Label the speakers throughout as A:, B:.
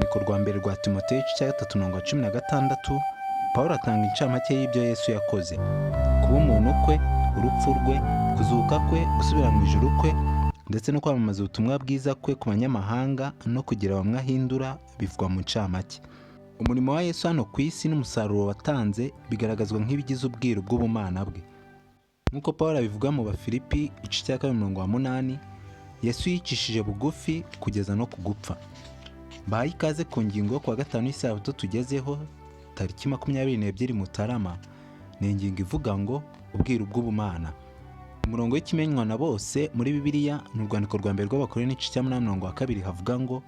A: rwandiko rwa mbere rwa Timoteyo igice cya 3:16, Pawulo atanga incamake y'ibyo Yesu yakoze: kuba umuntu kwe, urupfu rwe, kuzuka kwe, gusubira mu ijuru kwe, ndetse no kwamamaza ubutumwa bwiza kwe ku banyamahanga no kugira bamwe ahindura, bivugwa mu ncamake. Umurimo wa Yesu hano ku isi n'umusaruro watanze bigaragazwa nk'ibigize ubwiru bw'ubumana bwe. Nk'uko Pawulo abivuga mu Bafilipi igice cya 2:8, Yesu yicishije bugufi kugeza no kugupfa. Bahaye ikaze ku ngingo yo kuwa gatanu y'isabato tugezeho, tariki 22 Mutarama. Ni ingingo ivuga ngo ubwiru bw'ubumana. Umurongo w'ikimenywa na bose muri Bibiliya ni urwandiko rwa mbere rw'Abakorinto igice cya 8:2 havuga ngo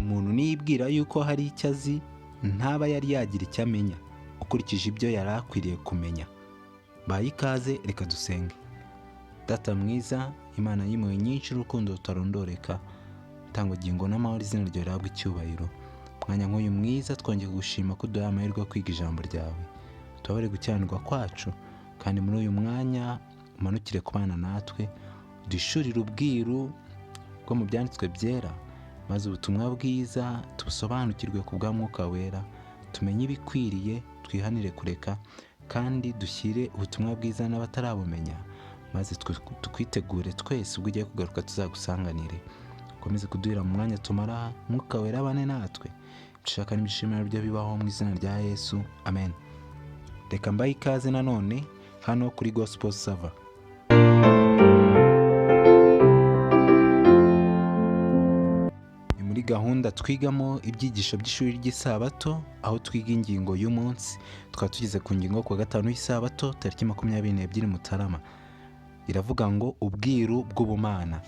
A: umuntu niyibwira yuko hari icyo azi, ntaba yari yagira icyo amenya ukurikije ibyo yari akwiriye kumenya. Bahaye ikaze, reka dusenge. Data mwiza, Imana y'impuhwe nyinshi n'urukundo rutarondoreka, tanga ubugingo n'amahoro, izina ryawe rihabwe icyubahiro. Mwanya nk'uyu mwiza twongeye gushima ko duhaye amahirwe yo kwiga ijambo ryawe. Tubabare gukiranirwa kwacu, kandi muri uyu mwanya umanukire kubana natwe, duhishurire ubwiru bwo mu byanditswe byera, maze ubutumwa bwiza tubusobanukirwe ku bwa Mwuka Wera, tumenye ibikwiriye, twihanire kureka, kandi dushyire ubutumwa bwiza n'abatarabumenya, maze tukwitegure twese ubwo ugiye kugaruka tuzagusanganire. Ukomeze kuduhira mu mwanya tumara, Mwuka Wera abane natwe. Dushaka n'ibishimira byo bibaho mu izina rya Yesu, amen. Reka mbahe ikaze nanone hano kuri Gospel Sava. Ni muri gahunda twigamo ibyigisho by'ishuri ry'isabato, aho twiga ingingo y'umunsi. Tukaba tugeze ku ngingo yo kuwa gatanu y'isabato, tariki 22 Mutarama. Iravuga ngo ubwiru bw'ubumana.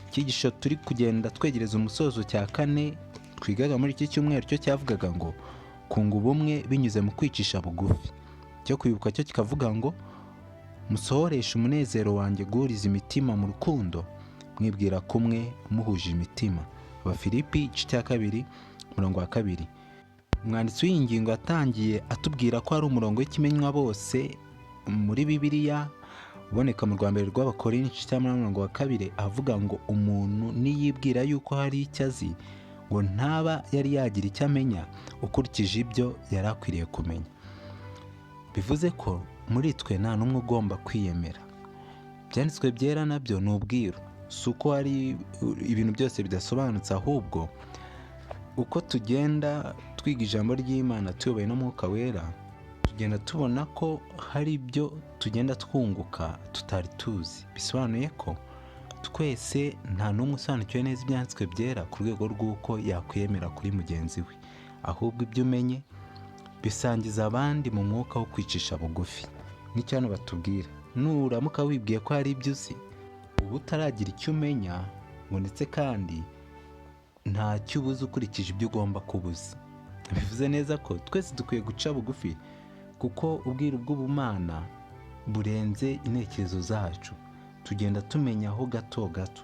A: Icyigisho turi kugenda twegereza umusozo cya 4 twigaga muri iki cyumweru cyo cyavugaga ngo kunga ubumwe binyuze mu kwicisha bugufi. Cyo kwibuka cyo kikavuga ngo musohoreshe umunezero wanjye guhuriza imitima mu rukundo, mwibwira kumwe muhuje imitima. Abafilipi igice cya 2:2. Umwanditsi w'iyi ngingo yatangiye atubwira ko hari umurongo w'ikimenywa bose muri Bibiliya uboneka mu rwa mbere rw'Abakorinto igice cya 8:2 avuga ngo umuntu niyibwira yuko hari icyo azi, ngo ntaba yari yagira icyo amenya ukurikije ibyo yari akwiriye kumenya. Bivuze ko muri twe nta n'umwe ugomba kwiyemera. Byanditswe byera nabyo ni ubwiru, si uko hari ibintu byose bidasobanutse, ahubwo uko tugenda twiga ijambo ry'Imana tuyoboye n'Umwuka Wera, tugenda tubona ko hari ibyo tugenda twunguka tutari tuzi. Bisobanuye ko twese nta n'umwe usobanukiwe neza ibyanditswe byera ku rwego rw'uko yakwiyemera kuri mugenzi we, ahubwo ibyo umenye bisangiza abandi mu mwuka wo kwicisha bugufi. N'icyo hano batubwira, nuramuka wibwiye ko hari ibyo uzi, uba utaragira icyo umenya, ngo ndetse kandi ntacyo ubuze ukurikije ibyo ugomba kubuza. Bivuze neza ko twese dukwiye guca bugufi, kuko ubwiru bw'ubumana burenze intekerezo zacu. Tugenda tumenyaho gato gato.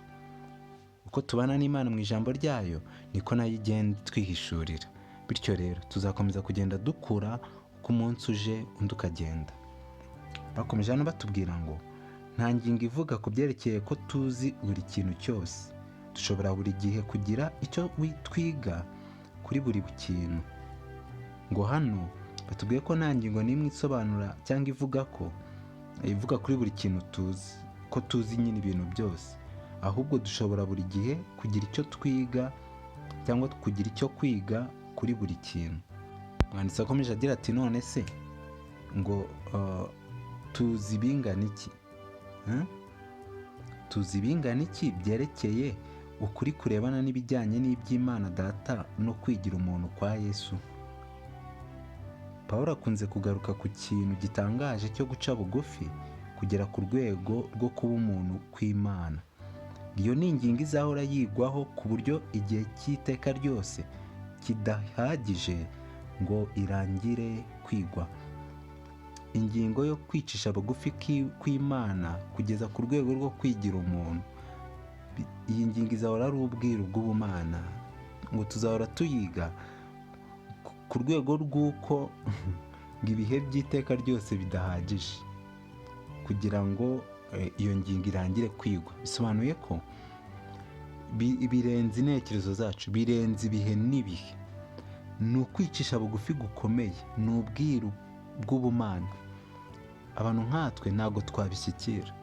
A: Uko tubana n'Imana mu ijambo ryayo, niko nayo igenda twihishurira. Bityo rero tuzakomeza kugenda dukura uko umunsi uje undi ukagenda. Bakomeje hano batubwira ngo nta ngingo ivuga ku byerekeye ko tuzi buri kintu cyose. Dushobora buri gihe kugira icyo twiga kuri buri kintu. Ngo hano batubwiye ko nta ngingo n'imwe isobanura cyangwa ivuga kuri buri kintu tuzi, ko tuzi nyine ibintu byose. Ahubwo dushobora buri gihe kugira icyo twiga cyangwa kugira icyo kwiga kuri buri kintu. Umwanditsi akomeje agira ati none se ngo tuzi bingana iki? Tuzi bingana iki byerekeye ukuri kurebana n'ibijyanye n'iby'Imana Data no kwigira umuntu kwa Yesu? Pawulo akunze kugaruka ku kintu gitangaje cyo guca bugufi kugera ku rwego rwo kuba umuntu kw'Imana. Iyo ni ingingo izahora yigwaho ku buryo igihe cy'iteka ryose kidahagije ngo irangire kwigwa. Ingingo yo kwicisha bugufi kw'Imana kugeza ku rwego rwo kwigira umuntu, iyi ngingo izahora ari ubwiru bw'ubumana, ngo tuzahora tuyiga ku rwego rw'uko ngo ibihe by'iteka ryose bidahagije kugira ngo iyo ngingo irangire kwigwa. Bisobanuye ko birenze intekerezo zacu, birenze ibihe n'ibihe. ni ukwicisha bugufi gukomeye, ni ubwiru bw'ubumana. Abantu nkatwe ntabwo twabishyikira.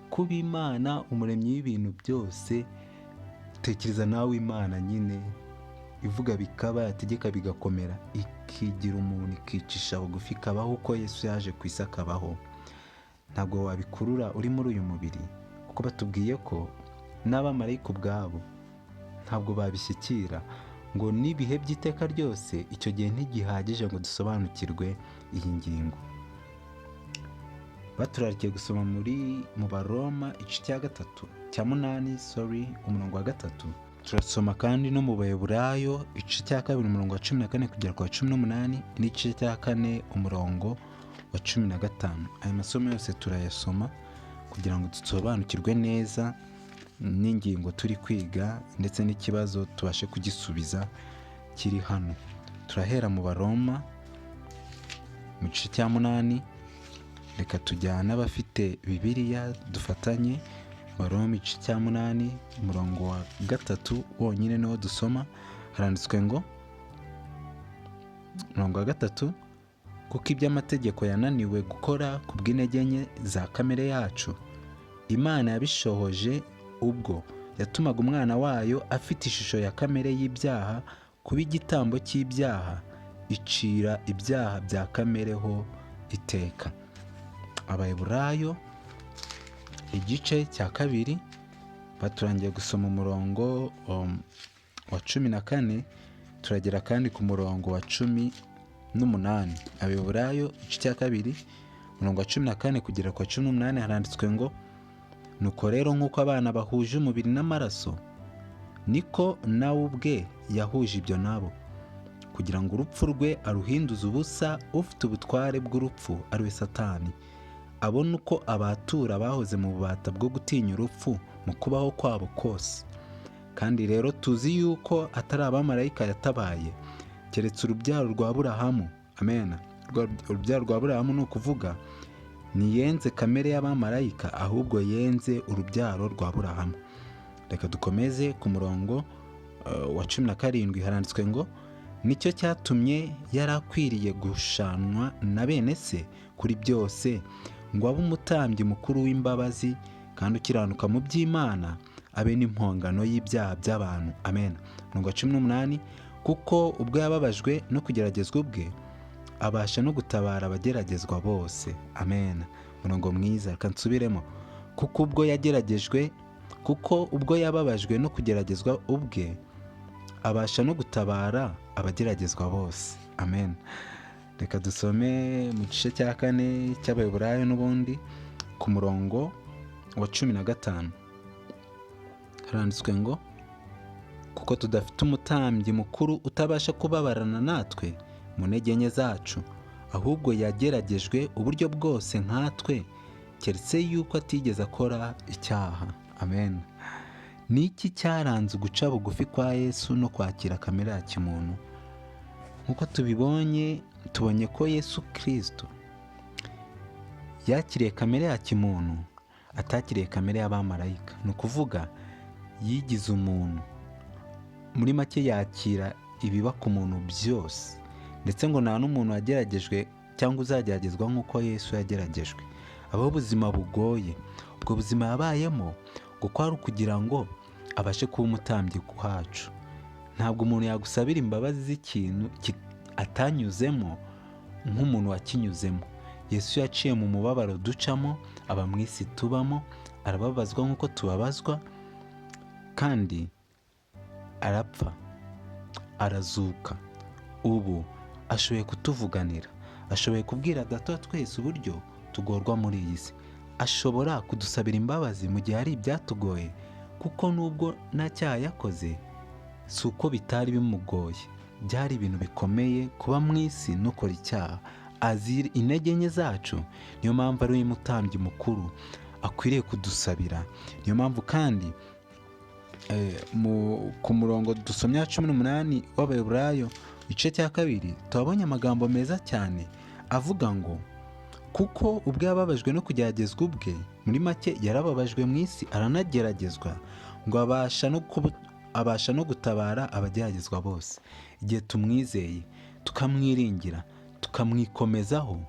A: Kuba Imana umuremyi w'ibintu byose, tekereza nawe Imana nyine ivuga bikaba, yategeka bigakomera, ikigira umuntu, ikicisha bugufi, ikabaho uko Yesu yaje ku isi akabaho. Ntabwo wabikurura uri muri uyu mubiri, kuko batubwiye ko n'abamarayika ubwabo ntabwo babishyikira, ngo n'ibihe by'iteka ryose icyo gihe ntigihagije ngo dusobanukirwe iyi ngingo. Baturarikiye gusoma mu Baroma igice cya 8 umurongo wa 3. Turasoma kandi no mu Baheburayo igice cya 2 umurongo wa 14 kugera ku wa 18 n'igice cya 4 umurongo wa 15. Aya masomo yose turayasoma kugira ngo dusobanukirwe neza n'ingingo turi kwiga ndetse n'ikibazo tubashe kugisubiza kiri hano. Turahera mu Baroma mu gice cya 8. Reka tujyane abafite Bibiliya dufatanye. Baroma igice cya 8 umurongo wa 3 wonyine niwo dusoma. Haranditswe ngo, umurongo wa 3, kuko iby'amategeko yananiwe gukora ku bw'intege nke za kamere yacu, Imana yabishohoje ubwo yatumaga umwana wayo afite ishusho ya kamere y'ibyaha kuba igitambo cy'ibyaha, icira ibyaha bya kamereho iteka. Abaheburayo igice cya 2 baturangiye gusoma umurongo wa 14, turagera kandi ku murongo wa 18. Abaheburayo igice cya 2 umurongo wa 14 kugera ku wa 18 haranditswe ngo, nuko rero nk'uko abana bahuje umubiri n'amaraso, niko nawe ubwe yahuje ibyo nabo, kugira ngo urupfu rwe aruhinduze ubusa ufite ubutware bw'urupfu ari we Satani, abone uko abatura bahoze mu bubata bwo gutinya urupfu mu kubaho kwabo kose. Kandi rero tuzi yuko atari abamarayika yatabaye, keretse urubyaro rwa Aburahamu. Amen. Urubyaro rwa Aburahamu ni ukuvuga ntiyenze kamere y'abamarayika, ahubwo yenze urubyaro rwa Aburahamu. Reka dukomeze ku murongo wa 17. Haranditswe ngo, nicyo cyatumye yari akwiriye gushanwa na bene se kuri byose, ngo abe umutambyi mukuru w'imbabazi kandi ukiranuka mu by'Imana, abe n'impongano y'ibyaha by'abantu. Amen. Umurongo wa 18, kuko ubwo yababajwe no kugeragezwa ubwe, abasha no gutabara abageragezwa bose. Amen. Umurongo mwiza, reka nsubiremo. Kuko ubwo yababajwe no kugeragezwa ubwe, abasha no gutabara abageragezwa bose. Amen. Reka dusome mu gice cya 4 cy'Abaheburayo n'ubundi ku murongo wa 15. Haranditswe ngo, kuko tudafite umutambyi mukuru utabasha kubabarana natwe mu ntege nke zacu, ahubwo yageragejwe uburyo bwose nkatwe, keretse yuko atigeze akora icyaha. Amen. Ni iki cyaranze uguca bugufi kwa Yesu no kwakira kamere ya kimuntu? Nk'uko tubonye ko Yesu Kristo yakiriye kamere ya kimuntu, atakiriye kamere y'abamarayika. Ni ukuvuga yigize umuntu, muri make yakira ibiba ku muntu byose, ndetse ngo nta n'umuntu wageragejwe cyangwa uzageragezwa nk'uko Yesu yageragejwe. Abaho ubuzima bugoye, ubwo buzima yabayemo ngo kwari ukugira ngo abashe kuba umutambyi kwacu. Ntabwo umuntu yagusabira imbabazi z'ikintu atanyuzemo nk'umuntu wakinyuzemo. Yesu yaciye mu mubabaro ducamo, aba mu isi tubamo, arababazwa nk'uko tubabazwa, kandi arapfa, arazuka. Ubu ashoboye kutuvuganira, ashoboye kubwira Data wa twese uburyo tugorwa muri iyi si. Ashobora kudusabira imbabazi mu gihe hari ibyatugoye, kuko nubwo nta cyaha yakoze, si uko bitari bimugoye. Byari ibintu bikomeye kuba mu isi nukora icyaha. Azi intege nke zacu, niyo mpamvu ari umutambyi mukuru akwiriye kudusabira. Niyo mpamvu kandi ku murongo dusomya 18 w'Abaheburayo igice cya 2 tuhabonye amagambo meza cyane avuga ngo, kuko ubwo yababajwe no kugeragezwa ubwe, muri make yarababajwe mu isi aranageragezwa, ngo abasha abasha no gutabara abageragezwa bose. Igihe tumwizeye, tukamwiringira, tukamwikomezaho,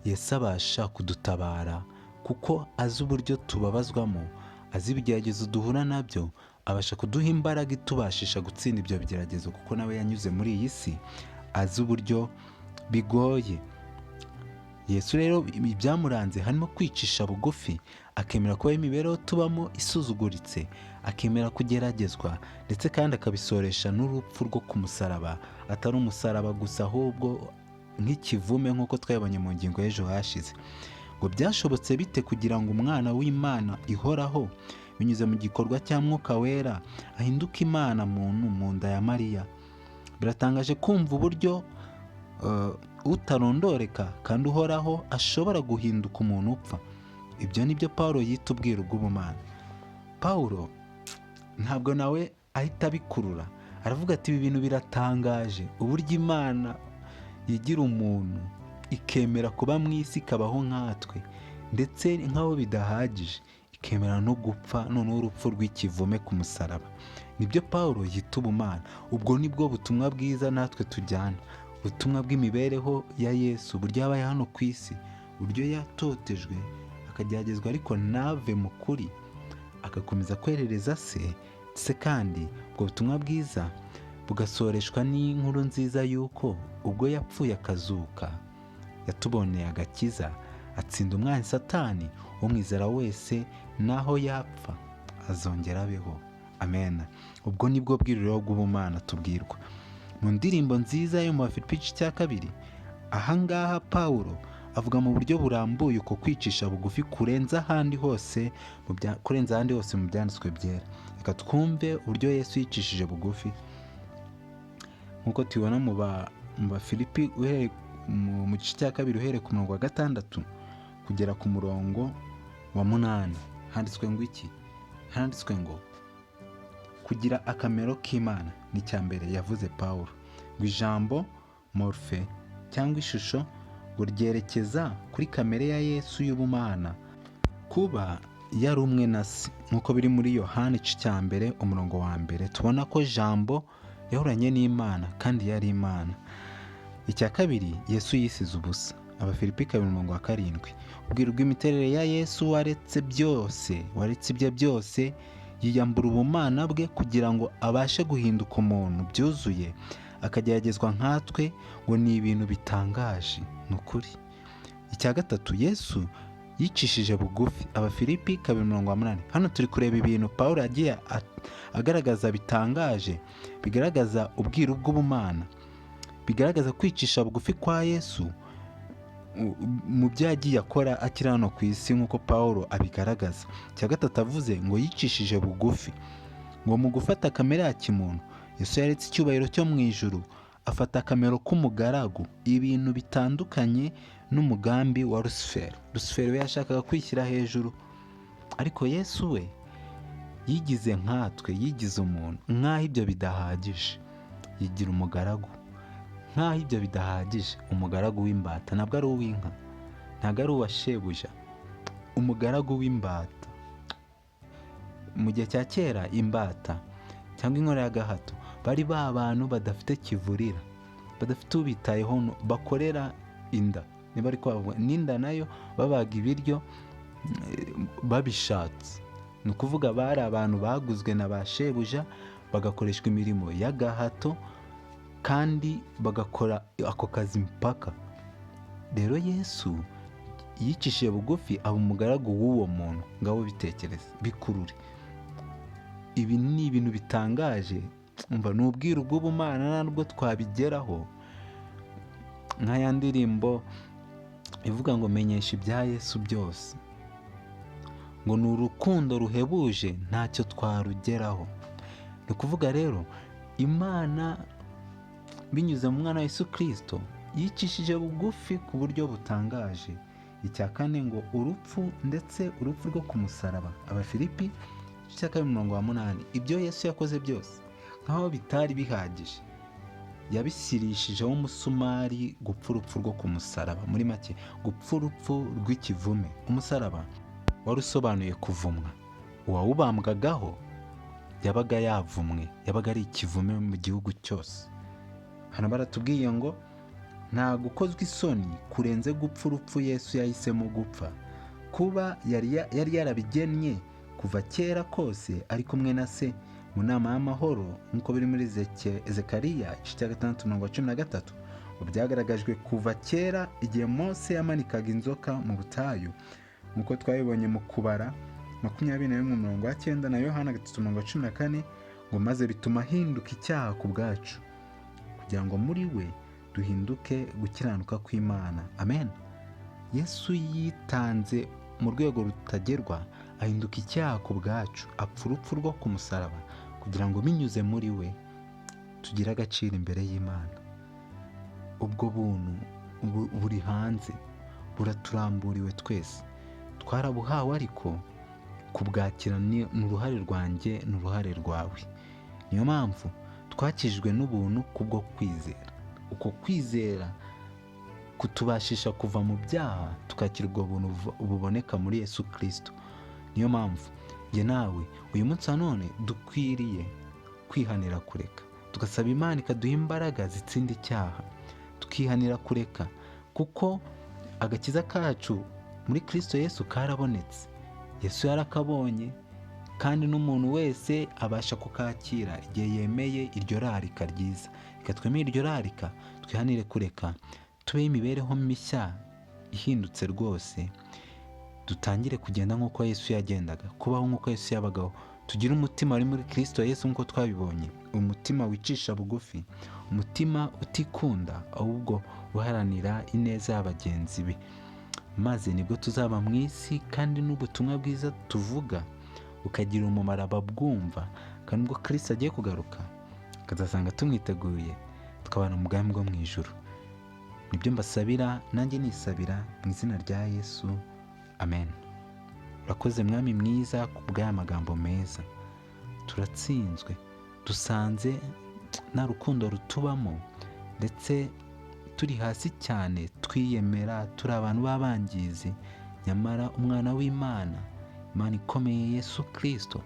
A: Yesu abasha kudutabara kuko azi uburyo tubabazwamo, azi ibigeragezo duhura nabyo, abasha kuduha imbaraga itubashisha gutsinda ibyo bigeragezo kuko nawe yanyuze muri iyi si, azi uburyo bigoye. Yesu rero ibyamuranze harimo kwicisha bugufi, akemera kuba imibereho tubamo isuzuguritse, akemera kugeragezwa ndetse kandi akabisoresha n'urupfu rwo ku musaraba. Atari umusaraba gusa ahubwo nk'ikivume nk'uko twabonye mu ngingo y'ejo hashize. Ngo byashobotse bite kugira ngo umwana w'Imana ihoraho binyuze mu gikorwa cya Mwuka Wera ahinduka Imana muntu mu nda ya Mariya? Biratangaje kumva uburyo utarondoreka kandi uhoraho ashobora guhinduka umuntu upfa. Ibyo ni byo Pawulo yita ubwiru bw'ubumana. Pawulo ntabwo nawe ahita abikurura, aravuga ati ibi bintu biratangaje, uburyo Imana yigira umuntu ikemera kuba mu isi ikabaho nkatwe, ndetse nk'aho bidahagije ikemera no gupfa, noneho urupfu rw'ikivume ku musaraba. Nibyo Pawulo yita ubumana. Ubwo nibwo butumwa bwiza natwe tujyana, ubutumwa bw'imibereho ya Yesu, uburyo yabaye hano ku isi, uburyo yatotejwe akageragezwa ariko ntave mu kuri, agakomeza kwerereza se kandi ubwo butumwa bwiza bugasoreshwa n'inkuru nziza y'uko ubwo yapfuye akazuka yatuboneye agakiza, atsinda umwanzi Satani, umwizera wese naho yapfa azongera abeho. Amen. Ubwo nibwo bwiriro bw'ubumana tubwirwa mu ndirimbo nziza yo mu Bafilipi igice cya 2. Ahangaha Pawulo avuga mu buryo burambuye uko kwicisha bugufi kurenza ahandi hose mu byanditswe byera. Reka twumve uburyo Yesu yicishije bugufi nk'uko tubibona mu Bafilipi mu gice cya 2 uhereye ku murongo wa 6 kugera ku murongo wa 8. Handitswe ngo iki? Handitswe ngo kugira akamero k'Imana ni icya mbere yavuze Pawulo. Ngo ijambo morphe cyangwa ishusho ngo ryerekeza kuri kamere ya Yesu y'ubumana, kuba yari umwe na se, nk'uko biri muri Yohana igice cya 1 umurongo wa 1. Tubona ko jambo yahuranye n'Imana kandi yari Imana. Icya kabiri, Yesu yisize ubusa. Abafilipi 2:7. Ubwiru bw'imiterere ya Yesu waretse ibye byose yiyambura ubumana bwe kugira ngo abashe guhinduka umuntu byuzuye, akageragezwa nkatwe, ngo ni ibintu bitangaje. Ni ukuri. Icya gatatu, Yesu yicishije bugufi. Abafilipi 2:8. Hano turi kureba ibintu Pawulo yagiye agaragaza bitangaje, bigaragaza ubwiru bw'ubumana, bigaragaza kwicisha bugufi kwa Yesu mu byo yagiye akora akiri hano ku isi, nk'uko Pawulo abigaragaza. Icya gatatu avuze ngo yicishije bugufi, ngo mu gufata kamere ya kimuntu Yesu yaretse icyubahiro cyo mu ijuru, afata akamero k'umugaragu. Ibintu bitandukanye n'umugambi wa Lusiferi. Lusiferi we yashakaga kwishyira hejuru, ariko Yesu we yigize nkatwe, yigize umuntu. Nk'aho ibyo bidahagije yigira umugaragu. Nk'aho ibyo bidahagije, umugaragu w'imbata. Ntabwo ari uw'inka, ntabwo ari uwa shebuja, umugaragu w'imbata. Mu gihe cya kera imbata cyangwa inkora y'agahato bari bantu badafite kivurira, badafite ubitayeho, bakorera inda. Niba ari kwavuga n'inda nayo babaga ibiryo babishatse. Ni ukuvuga bari abantu baguzwe na ba shebuja, bagakoreshwa imirimo y'agahato kandi bagakora ako kazi mpaka. Rero Yesu yicishije bugufi aba umugaragu w'uwo muntu. Ngabo bitekereza, bikurure. Ibi ni ibintu bitangaje. Umva, ni ubwiru bw'ubumana nubwo twabigeraho. Nk'aya ndirimbo ivuga ngo menyesha ibya Yesu byose, ngo ni urukundo ruhebuje ntacyo twarugeraho. Ni ukuvuga rero Imana binyuze mu mwana wa Yesu Kristo yicishije bugufi ku buryo butangaje. Icya kane ngo urupfu, ndetse urupfu rwo ku musaraba. Abafilipi 2:8. Ibyo Yesu yakoze byose nk'aho bitari bihagije, yabisirishijeho umusumari gupfa urupfu rwo ku musaraba. Muri make, gupfa urupfu rw'ikivume. Umusaraba wari usobanuye kuvumwa. Uwawubambwagaho yabaga yavumwe, yabaga ari ikivume mu gihugu cyose. Hano baratubwiye ngo nta gukozwa isoni kurenze gupfa urupfu Yesu yahisemo gupfa, kuba yari yarabigennye kuva kera kose ari kumwe na se mu nama y'amahoro, nk'uko biri muri Zekariya igice cya 6:13. Byagaragajwe kuva kera igihe Mose yamanikaga inzoka mu butayu, nk'uko twabibonye mu Kubara 21:9 na Yohana 3:14, ngo maze bituma ahinduka icyaha ku bwacu, kugira ngo muri we duhinduke gukiranuka kw'Imana. Amen. Yesu yitanze mu rwego rutagerwa, ahinduka icyaha ku bwacu, apfa urupfu rwo ku musaraba, kugira ngo binyuze muri we tugire agaciro imbere y'Imana. Ubwo buntu buri hanze, buraturamburiwe twese, twarabuhawe, ariko kubwakira ni uruhare rwanjye n'uruhare rwawe. Niyo mpamvu twakijwe n'ubuntu kubwo kwizera. Uko kwizera kutubashisha kuva mu byaha, tukakira ubwo buntu buboneka muri Yesu Kristo. Niyo mpamvu njye nawe uyu munsi none dukwiriye kwihanira kureka, tugasaba Imana ikaduha imbaraga zitsinda icyaha, tukihanira kureka, kuko agakiza kacu muri Kristo Yesu karabonetse. Yesu yarakabonye, kandi n'umuntu wese abasha kukakira igihe yemeye iryo rarika ryiza. Reka twemeye iryo rarika, twihanire kureka, tubeho imibereho mishya ihindutse rwose, dutangire kugenda nk'uko Yesu yagendaga, kubaho nk'uko Yesu yabagaho. Tugire umutima wari muri Kristo Yesu nk'uko twabibonye, umutima wicisha bugufi, umutima utikunda, ahubwo uharanira ineza y'abagenzi be. Maze nibwo tuzaba mu isi, kandi n'ubutumwa bwiza tuvuga bukagira umumaro ababwumva, kandi ubwo Kristo agiye kugaruka akazasanga tumwiteguye, tukabana mu bwami bwo mu ijuru. Nibyo mbasabira, nanjye nisabira mu izina rya Yesu. Amen. Urakoze Mwami mwiza ku bw'aya magambo meza. Turatsinzwe, dusanze nta rukundo rutubamo, ndetse turi hasi cyane, twiyemera turi abantu b'abangizi. Nyamara umwana w'Imana, Imana ikomeye Yesu Kristo,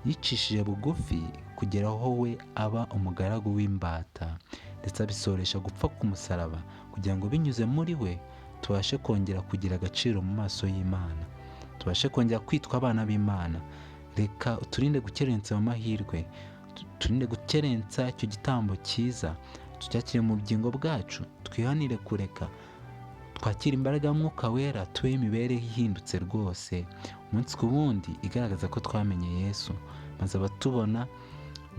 A: yicishije bugufi kugera aho we aba umugaragu w'imbata, ndetse abisoresha gupfa ku musaraba, kugira ngo binyuze muri we tubashe kongera kugira agaciro mu maso y'Imana, tubashe kongera kwitwa abana b'Imana. Reka uturinde gukerensa mu mahirwe, turinde gukerensa icyo gitambo cyiza, tucyakire mu bugingo bwacu, twihanire kureka, twakira imbaraga y'Umwuka Wera, tube imibereho ihindutse rwose, umunsi ku wundi igaragaza ko twamenye Yesu, maze abatubona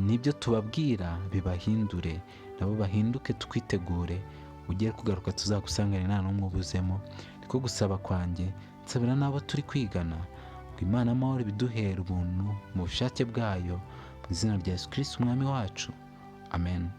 A: n'ibyo tubabwira bibahindure, nabo bahinduke, twitegure ugiye kugaruka tuzagusangane nta n'umwe ubuzemo. Niko gusaba kwanjye, nsabira n'abo turi kwigana, ngo Imana amahoro biduhere ubuntu mu bushake bwayo, mu izina rya Yesu Kristo umwami wacu. Amen.